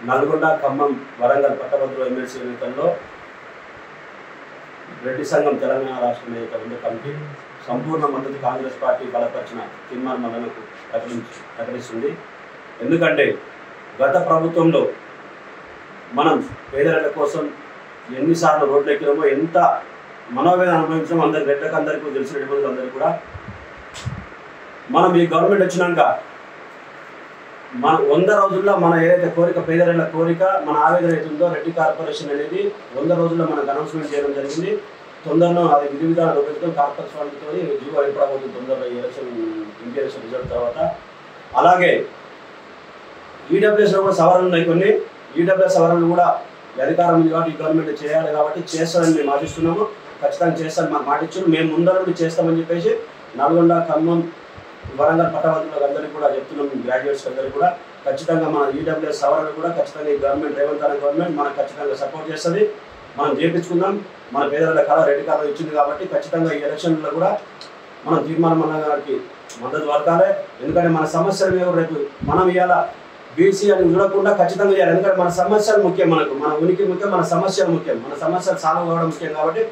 నల్గొండ, ఖమ్మం, వరంగల్ పట్టభద్రుల ఎమ్మెల్సీ ఎన్నికల్లో రెడ్డి సంఘం తెలంగాణ రాష్ట్ర నేతల కమిటీ సంపూర్ణ మద్దతు కాంగ్రెస్ పార్టీ బలపరిచిన తీర్మానం మల్లన్నకు ప్రకటిస్తుంది. ఎందుకంటే గత ప్రభుత్వంలో మనం పేదల కోసం ఎన్నిసార్లు రోడ్లు ఎక్కినామో, ఎంత మనోవేదన అనుభవించామో అందరికీ తెలిసిన ఇబ్బందులు కూడా. మనం ఈ గవర్నమెంట్ వచ్చినాక మన 100 రోజుల్లో మన ఏదైతే కోరిక, పేదల కోరిక, మన ఆవేదన అవుతుందో రెడ్డి కార్పొరేషన్ అనేది 100 రోజుల్లో మనకు అనౌన్స్మెంట్ చేయడం జరిగింది. తొందరలో అది విధి విధానాలు రూపొందించడం కార్పొరేషన్ వాళ్ళతో జీవో అయిపోవడం తొందరలో ఎంపీ ఎలక్షన్ రిజల్ట్ తర్వాత. అలాగే ఈడబ్ల్యూఎస్లో కూడా సవరణలు ఉన్నాయి. కొన్ని ఈడబ్ల్యూఎస్ సవరణలు కూడా అధికారం ఉంది కాబట్టి ఈ గవర్నమెంట్ చేయాలి కాబట్టి చేస్తామని మేము ఆశిస్తున్నాము. ఖచ్చితంగా చేస్తామని మాకు మాట ఇచ్చారు. మేము ముందర నుండి చేస్తామని చెప్పేసి నల్గొండ, ఖమ్మం, వరంగల్ పట్టభద్రులకు అందరికీ కూడా చెప్తున్నాం. గ్రాడ్యుయేట్స్ అందరికీ కూడా ఖచ్చితంగా మన ఈడబ్ల్యూఎస్ సవరణలు కూడా ఖచ్చితంగా ఈ గవర్నమెంట్, రేవంత్ రెడ్డి గవర్నమెంట్ మనకు ఖచ్చితంగా సపోర్ట్ చేస్తుంది. మనం చేయించుకుందాం. మన పేదల కళ రెడ్డి కార్డు ఇచ్చింది కాబట్టి ఖచ్చితంగా ఈ ఎలక్షన్లో కూడా మనం తీర్మానం అన్న గారికి మద్దతు పలకాలి. ఎందుకంటే మన సమస్యలు మేము రేపు మనం ఇవాళ బీసీ అని చూడకుండా ఖచ్చితంగా చేయాలి. ఎందుకంటే మన సమస్యలు ముఖ్యం, మన ఉనికి ముఖ్యం, మన సమస్యలు ముఖ్యం, మన సమస్యలు సాల్వ్ కావడం ముఖ్యం. కాబట్టి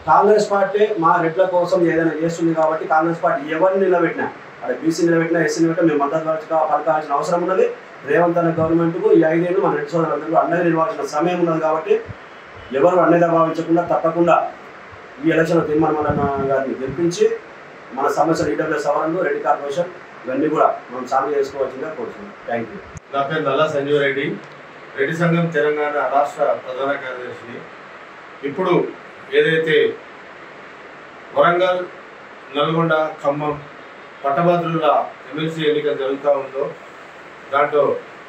కాంగ్రెస్ పార్టీ మా రెడ్ల కోసం ఏదైనా చేస్తుంది కాబట్టి కాంగ్రెస్ పార్టీ ఎవరిని నిలబెట్టినా, అదే బీసీ నిలబెట్టినా, ఎస్సీ నిలబెట్టినా మేము మద్దతు పలకాల్సిన అవసరం ఉన్నది. రేవంత్ రెడ్డి గవర్నమెంట్కు ఈ 5 ఏళ్ళు మన రెడ్డి సోదరులందరూ అండగా నిలవాల్సిన సమయం ఉన్నది. కాబట్టి ఎవరు అన్నేదా భావించకుండా తప్పకుండా ఈ ఎలక్షన్లో తీర్మానం మల్లన్న గారిని గెలిపించి మన సమస్యలు ఈడబ్ల్యూఎస్ సవరణలు, రెడ్డి కార్పొరేషన్ ఇవన్నీ కూడా మనం సాల్వ్ చేసుకోవాల్సిందిగా కోరుతున్నాం. Thank you. నా పేరు నల్లా సంజీవ్ రెడ్డి, రెడ్డి సంఘం తెలంగాణ రాష్ట్ర ప్రధాన కార్యదర్శిని. ఇప్పుడు ఏదైతే వరంగల్, నల్గొండ, ఖమ్మం పట్టభద్రుల ఎమ్మెల్సీ ఎన్నిక జరుగుతూ ఉందో దాంట్లో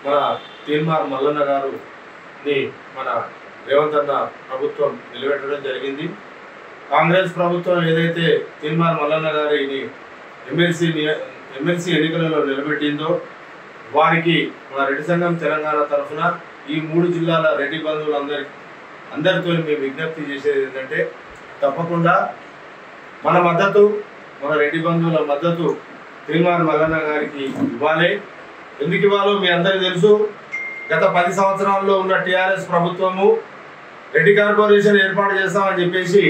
మన తీర్మానం మల్లన్న గారిని మన రేవంత్ అన్న ప్రభుత్వం నిలబెట్టడం జరిగింది. కాంగ్రెస్ ప్రభుత్వం ఏదైతే తీర్మానం మల్లన్న గారిని ఎమ్మెల్సీ ఎన్నికలలో నిలబెట్టిందో వారికి మన రెడ్డి సంఘం తెలంగాణ తరఫున ఈ 3 జిల్లాల రెడ్డి అందరితో మేము విజ్ఞప్తి చేసేది ఏంటంటే తప్పకుండా మన మద్దతు, మన రెడ్డి బంధువుల మద్దతు తీర్మానం మల్లన్న గారికి ఇవ్వాలి. ఎందుకు ఇవ్వాలో మీ అందరికీ తెలుసు. గత 10 సంవత్సరాల్లో ఉన్న టీఆర్ఎస్ ప్రభుత్వము రెడ్డి కార్పొరేషన్ ఏర్పాటు చేస్తామని చెప్పేసి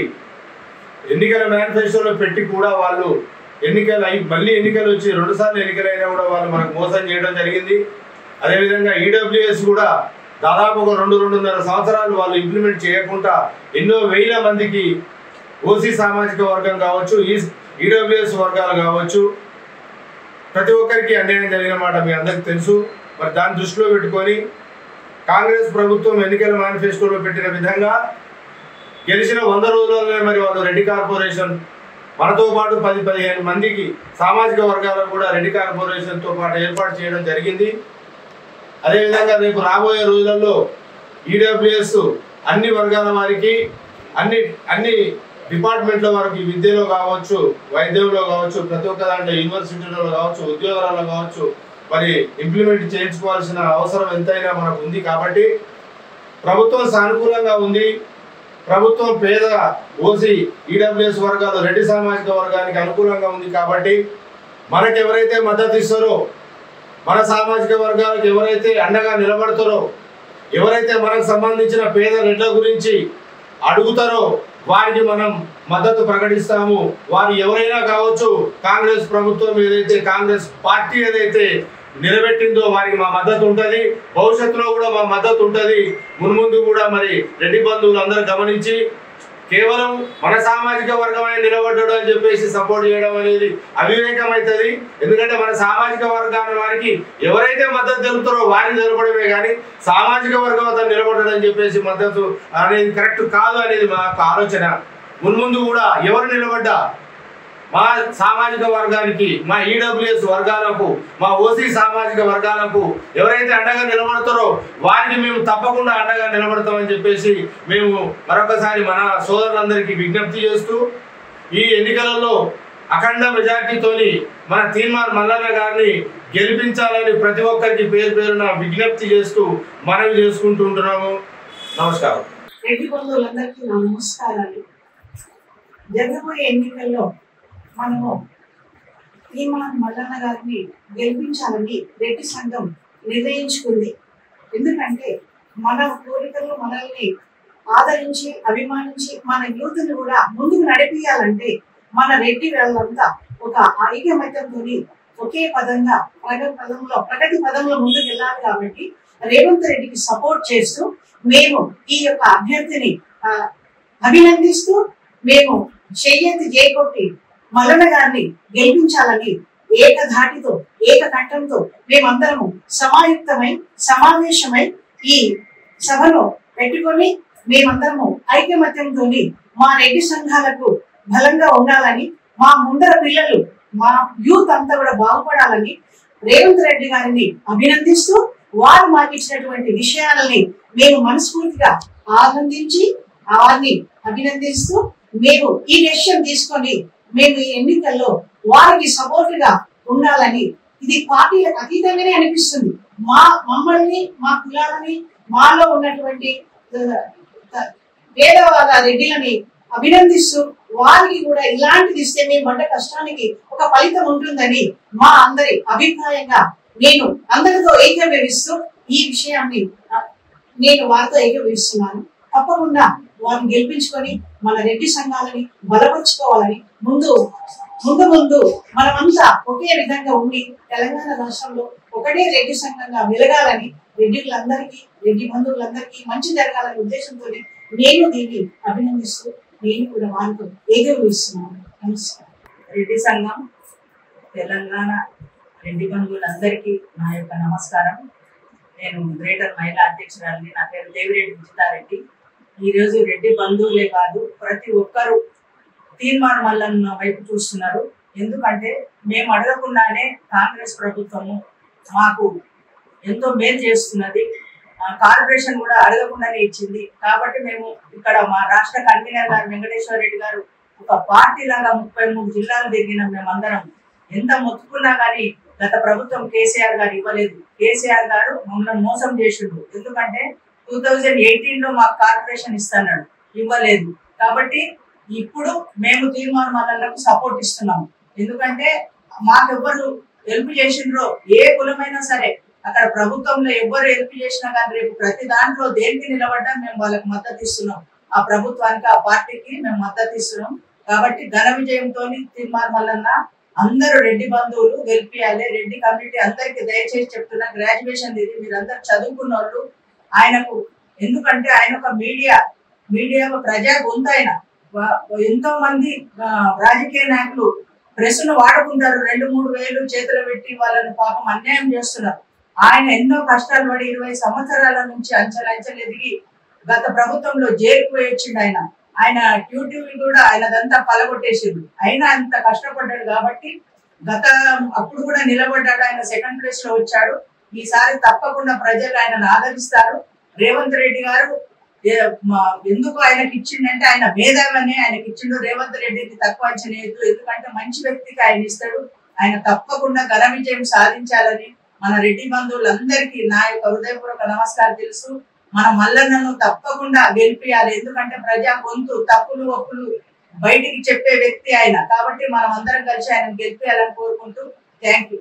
ఎన్నికల మేనిఫెస్టోలో పెట్టి కూడా వాళ్ళు మళ్ళీ ఎన్నికలు వచ్చి 2 సార్లు ఎన్నికలైనా కూడా వాళ్ళు మనకు మోసం చేయడం జరిగింది. అదేవిధంగా ఈడబ్ల్యూఎస్ కూడా దాదాపు ఒక 2-2.5 సంవత్సరాలు వాళ్ళు ఇంప్లిమెంట్ చేయకుండా ఎన్నో వేల మందికి ఓసీ సామాజిక వర్గం కావచ్చు, ఈడబ్ల్యూఎస్ వర్గాలు కావచ్చు, ప్రతి ఒక్కరికి అన్యాయం జరిగిన మాట మీ అందరికీ తెలుసు. మరి దాన్ని దృష్టిలో పెట్టుకొని కాంగ్రెస్ ప్రభుత్వం ఎన్నికల మేనిఫెస్టోలో పెట్టిన విధంగా గెలిచిన 100 రోజుల్లోనే మరి వాళ్ళు రెడ్డి కార్పొరేషన్ మనతో పాటు 10-15 మందికి సామాజిక వర్గాలకు కూడా రెడ్డి కార్పొరేషన్తో పాటు ఏర్పాటు చేయడం జరిగింది. అదేవిధంగా రేపు రాబోయే రోజులలో ఈడబ్ల్యూఎస్ అన్ని వర్గాల వారికి అన్ని డిపార్ట్మెంట్ల వరకు విద్యలో కావచ్చు, వైద్యంలో కావచ్చు, ప్రతి ఒక్క దాంట్లో యూనివర్సిటీలో కావచ్చు, ఉద్యోగాలలో కావచ్చు మరి ఇంప్లిమెంట్ చేయించుకోవాల్సిన అవసరం ఎంతైనా మనకు ఉంది. కాబట్టి ప్రభుత్వం సానుకూలంగా ఉంది. ప్రభుత్వం పేద ఓసీ ఈడబ్ల్యూఎస్ వర్గాలు రెడ్డి సామాజిక వర్గానికి అనుకూలంగా ఉంది. కాబట్టి మనకు ఎవరైతే మద్దతు ఇస్తారో, మన సామాజిక వర్గాలకు ఎవరైతే అండగా నిలబడతారో, ఎవరైతే మనకు సంబంధించిన పేద రెడ్ల గురించి అడుగుతారో వారికి మనం మద్దతు ప్రకటిస్తాము. వారు ఎవరైనా కావచ్చు. కాంగ్రెస్ ప్రభుత్వం ఏదైతే, కాంగ్రెస్ పార్టీ ఏదైతే నిలబెట్టిందో వారికి మా మద్దతు ఉంటుంది. భవిష్యత్తులో కూడా మా మద్దతు ఉంటుంది. మున్ముందు కూడా మరి రెడ్డి బంధువులు అందరూ గమనించి కేవలం మన సామాజిక వర్గమే నిలబడ్డాడు అని చెప్పేసి సపోర్ట్ చేయడం అనేది అవివేకం అవుతుంది. ఎందుకంటే మన సామాజిక వర్గాల వారికి ఎవరైతే మద్దతు తెలుపుతారో వారిని నిలబడమే కానీ సామాజిక వర్గం అతను నిలబడ్డాడు అని చెప్పేసి మద్దతు అనేది కరెక్ట్ కాదు అనేది మా యొక్క ఆలోచన. మున్ముందు కూడా ఎవరు నిలబడ్డా మా సామాజిక వర్గానికి, మా ఈడబ్ల్యూఎస్ వర్గాలకు, మా ఓసీ సామాజిక వర్గాలకు ఎవరైతే అండగా నిలబడతారో వారికి మేము తప్పకుండా అండగా నిలబడతామని చెప్పేసి మేము మరొకసారి మన సోదరులందరికీ విజ్ఞప్తి చేస్తూ ఈ ఎన్నికలలో అఖండ మెజార్టీతోని మన తీర్మానం మల్లన్న గారిని గెలిపించాలని ప్రతి ఒక్కరికి పేరు పేరున విజ్ఞప్తి చేస్తూ మనవి చేసుకుంటుంటున్నాము. నమస్కారం. రెడ్డి బంధువులందరికీ నమస్కారాలు. జరగబోయే ఎన్నికల్లో మనము తీర్మానం మల్లన్న గారిని గెలిపించాలని రెడ్డి సంఘం నిర్ణయించుకుంది. ఎందుకంటే మన కోరికలు మనల్ని ఆదరించి అభిమానించి మన యూత్ని కూడా ముందుకు నడిపించాలంటే మన రెడ్డి వాళ్ళంతా ఒక ఐకమత్యంతో ఒకే పదంగా ప్రగతి పదంలో ముందుకు వెళ్ళాలి. కాబట్టి రేవంత్ రెడ్డికి సపోర్ట్ చేస్తూ మేము ఈ యొక్క అభ్యర్థిని అభినందిస్తూ మేము చెయ్యెత్తి జైకొట్టి మల్లన్న గారిని గెలిపించాలని ఏకధాటితో ఏకకంఠంతో మేమందరము సమాయుక్తమై సమావేశమై ఈ సభను పెట్టుకొని మేమందరము ఐకమత్యంతో మా రెడ్డి సంఘాలకు బలంగా ఉండాలని, మా ముందర పిల్లలు మా యూత్ అంతా కూడా బాగుపడాలని రేవంత్ రెడ్డి గారిని అభినందిస్తూ వారు మాకు ఇచ్చినటువంటి విషయాలని మేము మనస్ఫూర్తిగా ఆనందించి వారిని అభినందిస్తూ మేము ఈ డెసిషన్ తీసుకొని మేము ఈ ఎన్నికల్లో వారికి సపోర్టుగా ఉండాలని, ఇది పార్టీలకు అతీతంగానే అనిపిస్తుంది. మమ్మల్ని మా కులాలని మాలో ఉన్నటువంటి పేదవాళ్ళ రెడ్డిలని అభినందిస్తూ వారికి కూడా ఇలాంటిది ఇస్తే మేము పడ్డ కష్టానికి ఒక ఫలితం ఉంటుందని మా అందరి అభిప్రాయంగా నేను అందరితో ఏకీభవిస్తూ ఈ విషయాన్ని నేను వారితో ఏకీభవిస్తున్నాను. తప్పకుండా వారిని గెలిపించుకొని మన రెడ్డి సంఘాలని బలపరుచుకోవాలని ముందు మనమంతా ఒకే విధంగా ఉండి తెలంగాణ రాష్ట్రంలో ఒకటే రెడ్డి సంఘంగా వెలగాలని, రెడ్డిలందరికీ రెడ్డి బంధువులందరికీ మంచి జరగాలనే ఉద్దేశంతో నేను దీన్ని అభినందిస్తూ నేను కూడా వారితో ఏకీభవిస్తున్నాను. నమస్కారం. రెడ్డి సంఘం తెలంగాణ రెడ్డి బంధువులందరికీ నా యొక్క నమస్కారం. నేను గ్రేటర్ మహిళా అధ్యక్షురాలిని. నా పేరు దేవిరెడ్డి విజితారెడ్డి. ఈరోజు రెడ్డి బంధువులే కాదు ప్రతి ఒక్కరూ తీర్మానం మల్లన్న వైపు చూస్తున్నారు. ఎందుకంటే మేము అడగకుండానే కాంగ్రెస్ ప్రభుత్వము మాకు ఎంతో మేలు చేస్తున్నది. కార్పొరేషన్ కూడా అడగకుండానే ఇచ్చింది. కాబట్టి మేము ఇక్కడ మా రాష్ట్ర కన్వీనర్ గారు వెంకటేశ్వర రెడ్డి గారు ఒక పార్టీ లాగా 33 జిల్లాలు తిరిగినాం. మేమందరం ఎంత మొత్తుకున్నా కానీ గత ప్రభుత్వం కేసీఆర్ గారు ఇవ్వలేదు. కేసీఆర్ గారు మమ్మల్ని మోసం చేసిండు. ఎందుకంటే 2018లో మాకు కార్పొరేషన్ ఇస్తున్నాడు, ఇవ్వలేదు. కాబట్టి ఇప్పుడు మేము తీర్మానం మల్లన్నకు సపోర్ట్ ఇస్తున్నాము. ఎందుకంటే మాకెవ్వరు హెల్ప్ చేసిండ్రో ఏ కులమైనా సరే అక్కడ ప్రభుత్వంలో ఎవరు హెల్ప్ చేసినా కానీ రేపు ప్రతి దాంట్లో దేనికి నిలబడ్డా మేము వాళ్ళకి మద్దతు ఇస్తున్నాం. ఆ ప్రభుత్వానికి ఆ పార్టీకి మేము మద్దతు ఇస్తున్నాం. కాబట్టి ఘన విజయంతో తీర్మానం మల్లన్న అందరూ రెడ్డి బంధువులు గెలిపియాలి. రెడ్డి కమ్యూనిటీ అందరికి దయచేసి చెప్తున్నా, గ్రాడ్యుయేషన్ ఇది మీరందరూ చదువుకున్న వాళ్ళు ఆయనకు, ఎందుకంటే ఆయన ఒక మీడియా ప్రజా గొంతు. ఆయన ఎంతో మంది రాజకీయ నాయకులు ప్రెస్ను వాడుకుంటారు, 2-3 వేలు చేతులు పెట్టి వాళ్ళని పాపం అన్యాయం చేస్తున్నారు. ఆయన ఎన్నో కష్టాలు పడి 20 సంవత్సరాల నుంచి అంచెలు ఎదిగి గత ప్రభుత్వంలో జైలుకు పోయొచ్చిండు. ఆయన యూట్యూబ్ కూడా ఆయనదంతా పలగొట్టేసిండు. అయినా అంత కష్టపడ్డాడు కాబట్టి అప్పుడు కూడా నిలబడ్డాడు. ఆయన 2nd ప్లేస్ లో వచ్చాడు. ఈసారి తప్పకుండా ప్రజలు ఆయనను ఆదరిస్తారు. రేవంత్ రెడ్డి గారు ఎందుకు ఆయనకి ఇచ్చిండంటే ఆయన మేధావని ఆయనకి ఇచ్చిండు. రేవంత్ రెడ్డికి తక్కువ అంచనేయద్దు, ఎందుకంటే మంచి వ్యక్తికి ఆయన ఇస్తాడు. ఆయన తప్పకుండా ఘన విజయం సాధించాలని మన రెడ్డి బంధువులందరికీ నా యొక్క హృదయపూర్వక నమస్కారం తెలుసు. మన మల్లన్నను తప్పకుండా గెలిపియాలి. ఎందుకంటే ప్రజా గొంతు, తప్పులు ఒప్పులు బయటికి చెప్పే వ్యక్తి ఆయన. కాబట్టి మనం అందరం కలిసి ఆయన గెలిపియాలని కోరుకుంటూ థ్యాంక్ యూ.